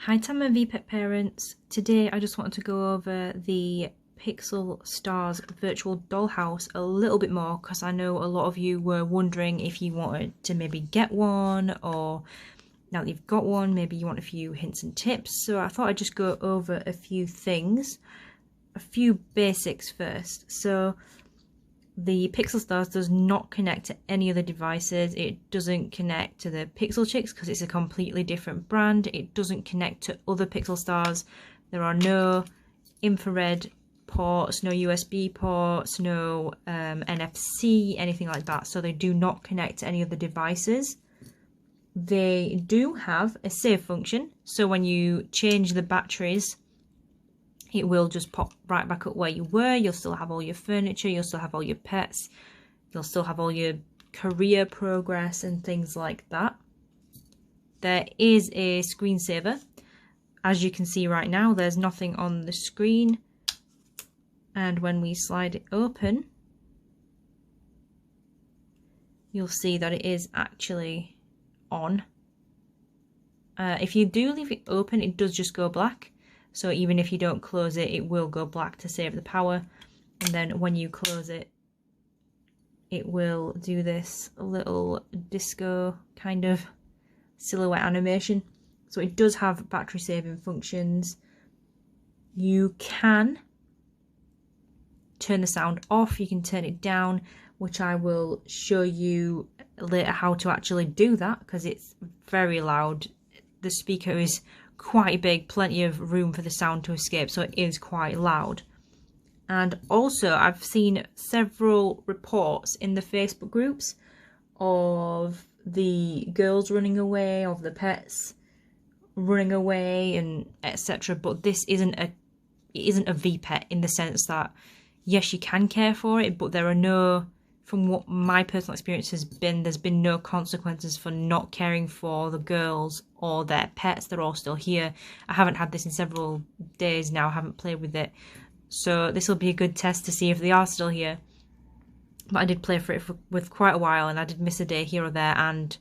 Hi Tam and VPet parents. Today I just wanted to go over the Pixel Stars virtual dollhouse a little bit more because I know a lot of you were wondering if you wanted to maybe get one, or now that you've got one maybe you want a few hints and tips. So I thought I'd just go over a few things, a few basics first. So the Pixel Stars does not connect to any other devices. It doesn't connect to the Pixel Chicks because it's a completely different brand. It doesn't connect to other Pixel Stars. There are no infrared ports, no USB ports, no NFC, anything like that. So they do not connect to any other devices. They do have a save function. So when you change the batteries, it will just pop right back up where you were. You'll still have all your furniture, you'll still have all your pets, you'll still have all your career progress and things like that. There is a screensaver. As you can see right now, there's nothing on the screen. And when we slide it open, you'll see that it is actually on. If you do leave it open, it does just go black. So even if you don't close it, it will go black to save the power. And then when you close it, it will do this little disco kind of silhouette animation. So it does have battery saving functions. You can turn the sound off, you can turn it down, which I will show you later how to actually do that because it's very loud. The speaker is quite big, plenty of room for the sound to escape, so it is quite loud. And also I've seen several reports in the Facebook groups of the girls running away, of the pets running away, and etc. But this isn't a VPet in the sense that yes, you can care for it, but there are no, from what my personal experience has been, there's been no consequences for not caring for the girls or their pets. They're all still here. I haven't had this in several days now. I haven't played with it. So this will be a good test to see if they are still here. But I did play for it with quite a while, and I did miss a day here or there, and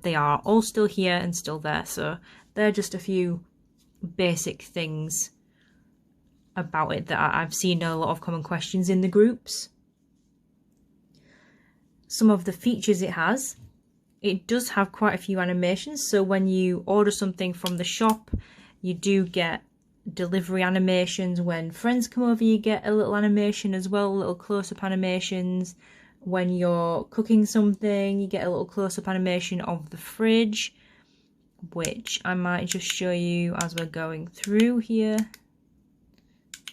they are all still here and still there. So they're just a few basic things about it that I've seen a lot of common questions in the groups. Some of the features it has, it does have quite a few animations. So when you order something from the shop, you do get delivery animations. When friends come over, you get a little animation as well, little close-up animations. When you're cooking something, you get a little close-up animation of the fridge, which I might just show you as we're going through here.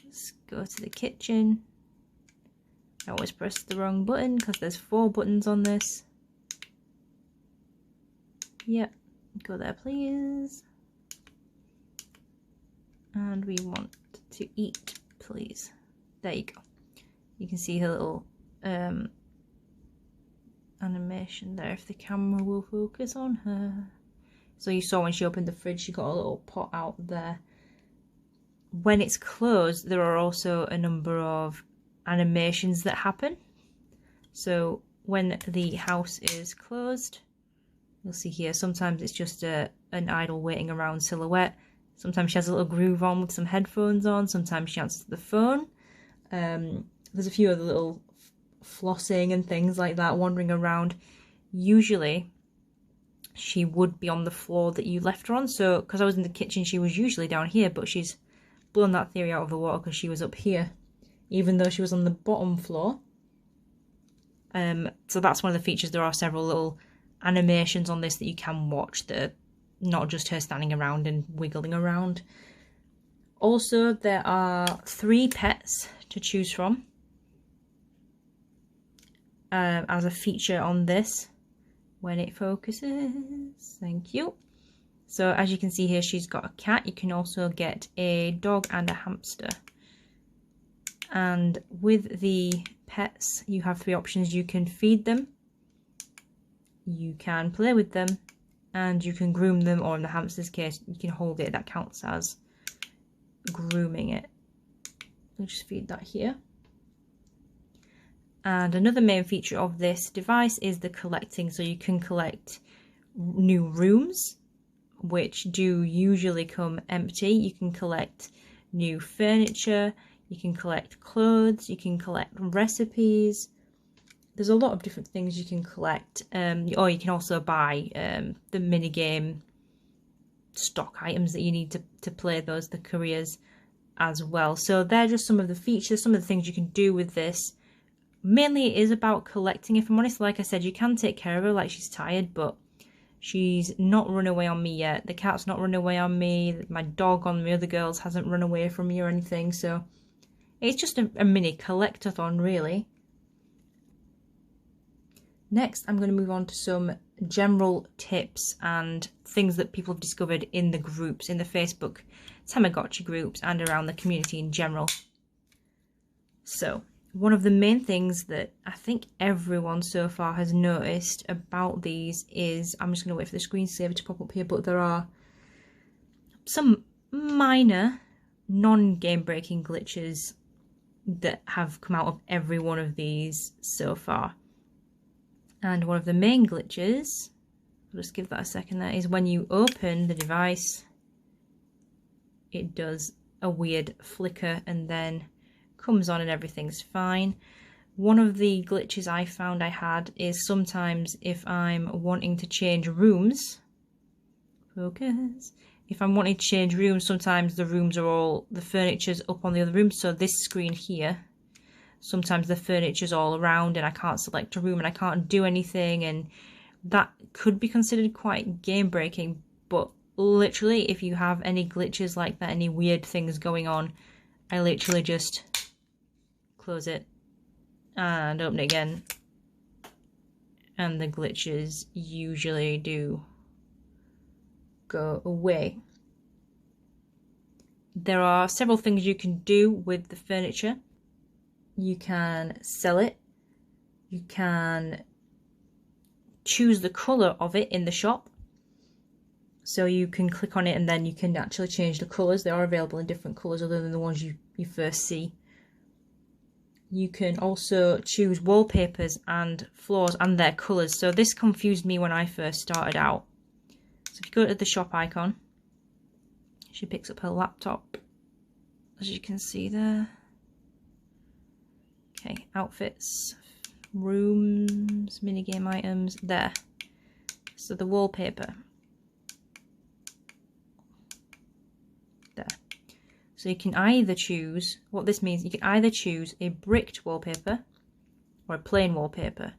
Let's go to the kitchen. I always press the wrong button because there's 4 buttons on this. Yep, go there please. And we want to eat, please. There you go. You can see her little animation there if the camera will focus on her. So you saw when she opened the fridge, she got a little pot out there. When it's closed, there are also a number of animations that happen. So when the house is closed, you'll see here, sometimes it's just an idle waiting around silhouette. Sometimes she has a little groove on with some headphones on. Sometimes she answers the phone. There's a few other little flossing and things like that wandering around. Usually she would be on the floor that you left her on. So because I was in the kitchen, she was usually down here, but she's blown that theory out of the water because she was up here, even though she was on the bottom floor. So that's one of the features. There are several little animations on this that you can watch that are not just her standing around and wiggling around. Also, there are 3 pets to choose from as a feature on this when it focuses. Thank you. So as you can see here, she's got a cat. You can also get a dog and a hamster. And with the pets, you have 3 options. You can feed them, you can play with them, and you can groom them, or in the hamster's case, you can hold it. That counts as grooming it. We'll just feed that here. And another main feature of this device is the collecting. So you can collect new rooms which do usually come empty. You can collect new furniture, you can collect clothes, you can collect recipes. There's a lot of different things you can collect, or you can also buy the minigame stock items that you need to play the careers as well. So they're just some of the features, some of the things you can do with this. Mainly it is about collecting, if I'm honest. Like I said, you can take care of her, like she's tired, but she's not run away on me yet. The cat's not run away on me. My dog on the other girls hasn't run away from me or anything. So it's just a mini collectathon, really. Next, I'm going to move on to some general tips and things that people have discovered in the groups, in the Facebook Tamagotchi groups and around the community in general. So, one of the main things that I think everyone so far has noticed about these is, I'm just going to wait for the screensaver to pop up here, but there are some minor non-game breaking glitches that have come out of every one of these so far. And one of the main glitches, I'll just give that a second there, is when you open the device, it does a weird flicker and then comes on and everything's fine. One of the glitches I found I had is sometimes if I'm wanting to change rooms, focus, if I'm wanting to change rooms, sometimes the rooms are all, the furniture's up on the other room, so this screen here, sometimes the furniture's all around and I can't select a room and I can't do anything, and that could be considered quite game breaking. But literally, if you have any glitches like that, any weird things going on, I literally just close it and open it again, and the glitches usually do go away. There are several things you can do with the furniture. You can sell it, you can choose the colour of it in the shop, so you can click on it and then you can actually change the colours. They are available in different colours other than the ones you first see. You can also choose wallpapers and floors and their colours. So this confused me when I first started out. So if you go to the shop icon, she picks up her laptop, as you can see there. Okay, outfits, rooms, minigame items, there. So the wallpaper. There. So you can either choose, what this means, you can either choose a bricked wallpaper or a plain wallpaper.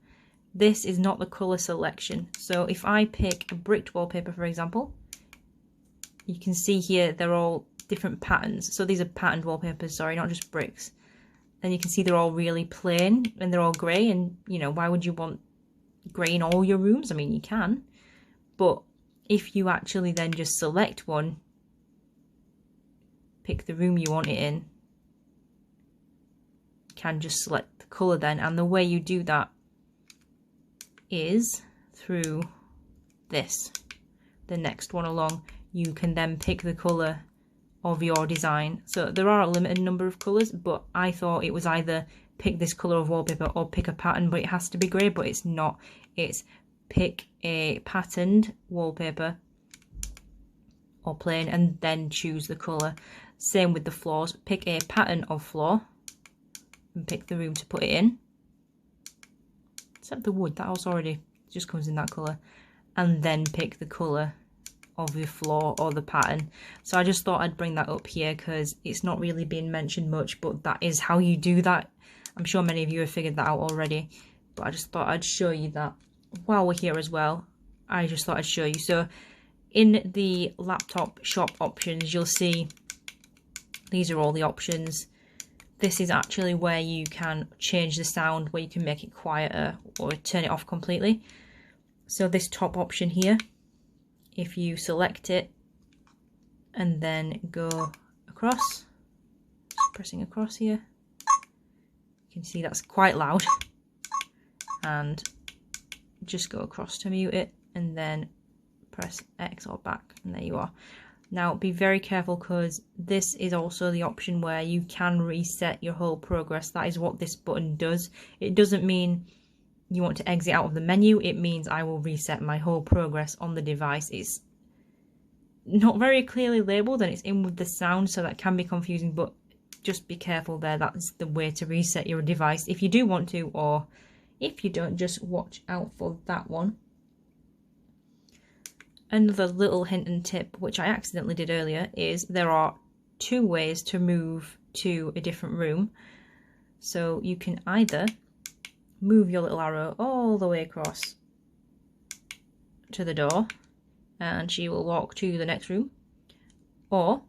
This is not the colour selection. So if I pick a bricked wallpaper, for example, you can see here they're all different patterns. So these are patterned wallpapers, sorry, not just bricks. And you can see they're all really plain and they're all grey, and you know, why would you want grey in all your rooms? I mean, you can, but if you actually then just select one, pick the room you want it in, you can just select the colour then, and the way you do that is through this, the next one along. You can then pick the colour of your design. So there are a limited number of colours, but I thought it was either pick this colour of wallpaper or pick a pattern, but it has to be grey, but it's not. It's pick a patterned wallpaper or plain and then choose the colour. Same with the floors, pick a pattern of floor and pick the room to put it in. Except the wood, that also already just comes in that colour. And then pick the colour of the floor or the pattern. So I just thought I'd bring that up here because it's not really being mentioned much, but that is how you do that. I'm sure many of you have figured that out already, but I just thought I'd show you that while we're here as well. I just thought I'd show you. So in the laptop shop options, you'll see these are all the options. This is actually where you can change the sound, where you can make it quieter or turn it off completely. So this top option here, if you select it and then go across, pressing across here, you can see that's quite loud, and just go across to mute it and then press X or back, and there you are. Now be very careful because this is also the option where you can reset your whole progress. That is what this button does. It doesn't mean you want to exit out of the menu, it means I will reset my whole progress on the device. It's not very clearly labelled, and it's in with the sound, so that can be confusing, but just be careful there. That's the way to reset your device if you do want to, or if you don't, just watch out for that one. Another little hint and tip, which I accidentally did earlier, is there are 2 ways to move to a different room. So you can either move your little arrow all the way across to the door and she will walk to the next room, or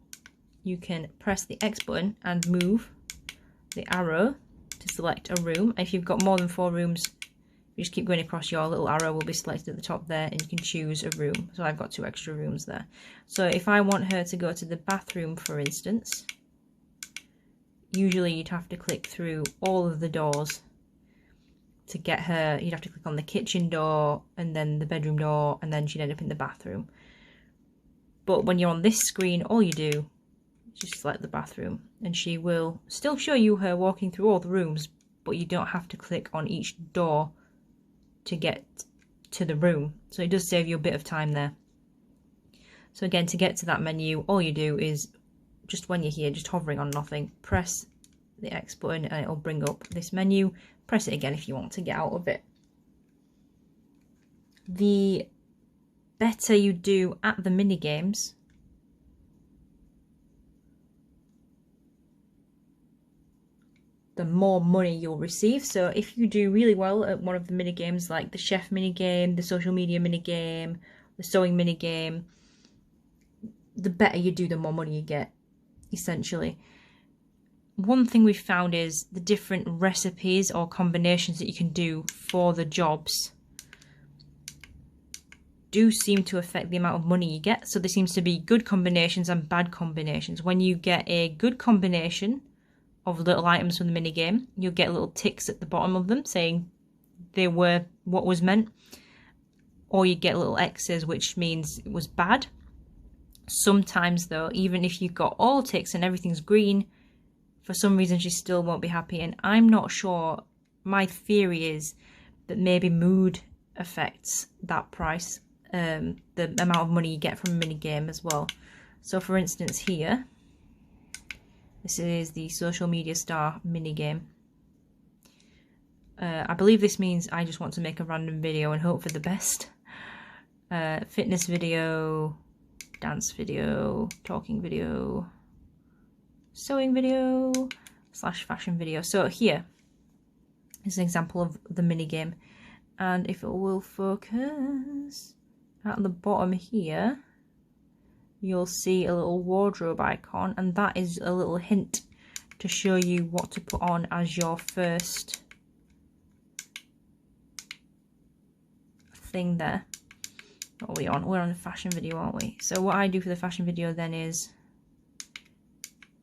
you can press the X button and move the arrow to select a room. If you've got more than 4 rooms, you just keep going across, your little arrow will be selected at the top there and you can choose a room. So I've got 2 extra rooms there. So if I want her to go to the bathroom, for instance, usually you'd have to click through all of the doors to get her. You'd have to click on the kitchen door and then the bedroom door, and then she'd end up in the bathroom. But when you're on this screen, all you do is just select the bathroom and she will still show you her walking through all the rooms, but you don't have to click on each door to get to the room. So it does save you a bit of time there. So again, to get to that menu, all you do is, just when you're here, just hovering on nothing, press the X button and it'll bring up this menu. Press it again if you want to get out of it. The better you do at the mini games, the more money you'll receive. So if you do really well at one of the mini games, like the chef mini game, the social media mini game, the sewing mini game, the better you do, the more money you get, essentially. One thing we've found is the different recipes or combinations that you can do for the jobs do seem to affect the amount of money you get. So there seems to be good combinations and bad combinations. When you get a good combination of little items from the mini game, you'll get little ticks at the bottom of them saying they were what was meant, or you get little X's, which means it was bad. Sometimes though, even if you've got all ticks and everything's green, for some reason she still won't be happy, and I'm not sure. My theory is that maybe mood affects that price, the amount of money you get from a mini game as well. So for instance here, this is the social media star mini game. I believe this means I just want to make a random video and hope for the best. Fitness video, dance video, talking video, sewing video / fashion video. So here is an example of the mini game, and if it will focus, at the bottom here you'll see a little wardrobe icon, and that is a little hint to show you what to put on as your first thing there. What are we on? We're on a fashion video, aren't we? So what I do for the fashion video then is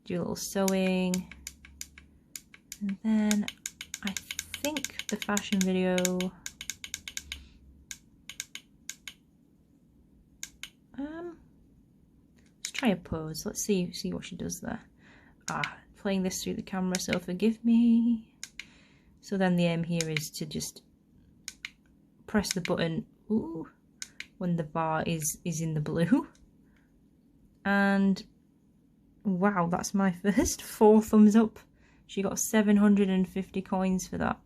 do a little sewing, and then I think the fashion video, let's try a pose. Let's see what she does there. Playing this through the camera, so forgive me. So then the aim here is to just press the button when the bar is in the blue, and wow, that's my first 4 thumbs up. She got 750 coins for that.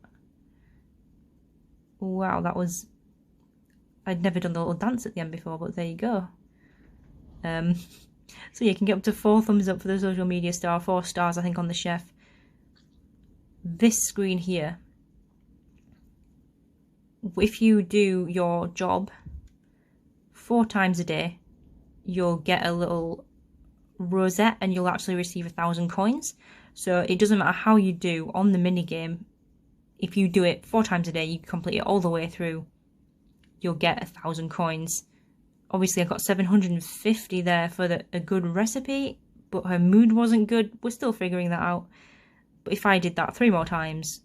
Wow, that was... I'd never done the little dance at the end before, but there you go. So you can get up to 4 thumbs up for the social media star, 4 stars I think on the chef. This screen here, if you do your job 4 times a day, you'll get a little rosette and you'll actually receive 1,000 coins. So it doesn't matter how you do on the mini game, if you do it 4 times a day, you complete it all the way through, you'll get 1,000 coins. Obviously I got 750 there for a good recipe, but her mood wasn't good. We're still figuring that out. But if I did that 3 more times,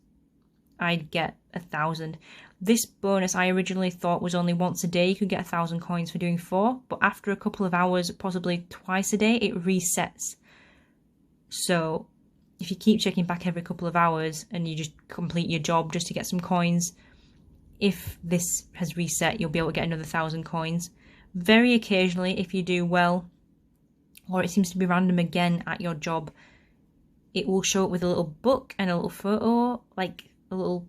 I'd get 1,000. This bonus I originally thought was only once a day you could get 1,000 coins for doing 4, but after a couple of hours, possibly twice a day, it resets. So if you keep checking back every couple of hours and you just complete your job just to get some coins, if this has reset, you'll be able to get another 1,000 coins. Very occasionally, if you do well or it seems to be random again at your job, it will show up with a little book and a little photo, like a little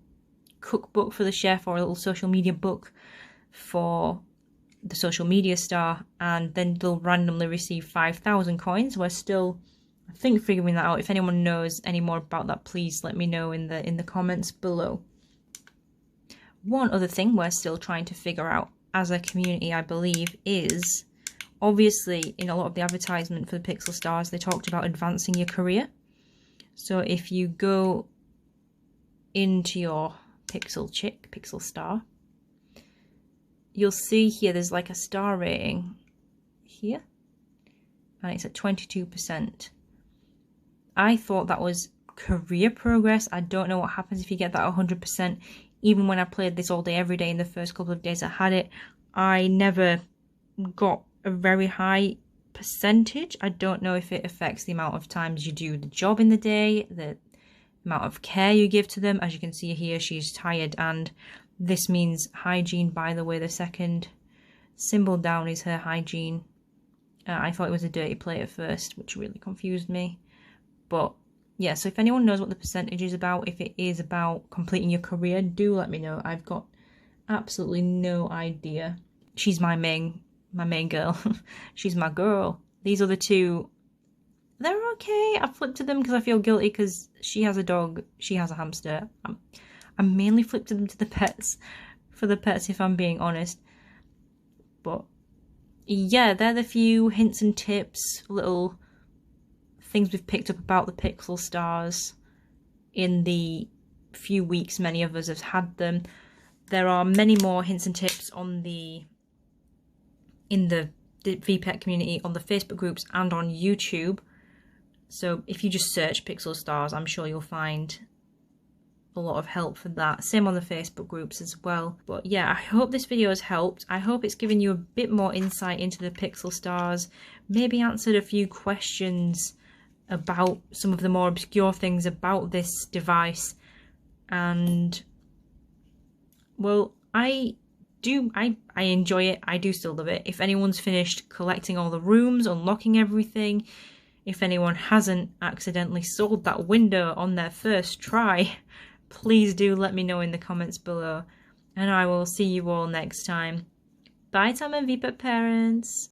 cookbook for the chef or a little social media book for the social media star, and then they'll randomly receive 5,000 coins. We're still, I think, figuring that out. If anyone knows any more about that, please let me know in the comments below. One other thing we're still trying to figure out as a community, I believe, is obviously in a lot of the advertisement for the Pixel Stars, they talked about advancing your career. So if you go into your Pixel Star, you'll see here there's like a star rating here, and it's at 22%. I thought that was career progress. I don't know what happens if you get that 100%. Even when I played this all day, every day in the first couple of days I had it, I never got a very high percentage. I don't know if it affects the amount of times you do the job in the day, the amount of care you give to them. As you can see here, she's tired, and this means hygiene, by the way. The second symbol down is her hygiene. I thought it was a dirty plate at first, which really confused me. But yeah, so if anyone knows what the percentage is about, if it is about completing your career, do let me know. I've got absolutely no idea. She's my main girl. She's my girl. These other two, they're okay. I flipped to them because I feel guilty because she has a dog, she has a hamster. I'm mainly flipped to them to the pets, for the pets if I'm being honest. But yeah, they're the few hints and tips, little things we've picked up about the Pixel Stars in the few weeks many of us have had them. There are many more hints and tips on in the VPET community, on the Facebook groups and on YouTube. So if you just search Pixel Stars, I'm sure you'll find a lot of help for that. Same on the Facebook groups as well. But yeah, I hope this video has helped. I hope it's given you a bit more insight into the Pixel Stars, maybe answered a few questions about some of the more obscure things about this device. And well, I enjoy it. I do still love it. If anyone's finished collecting all the rooms, unlocking everything, if anyone hasn't accidentally sold that window on their first try, please do let me know in the comments below, and I will see you all next time. Bye, Tom and VPET parents!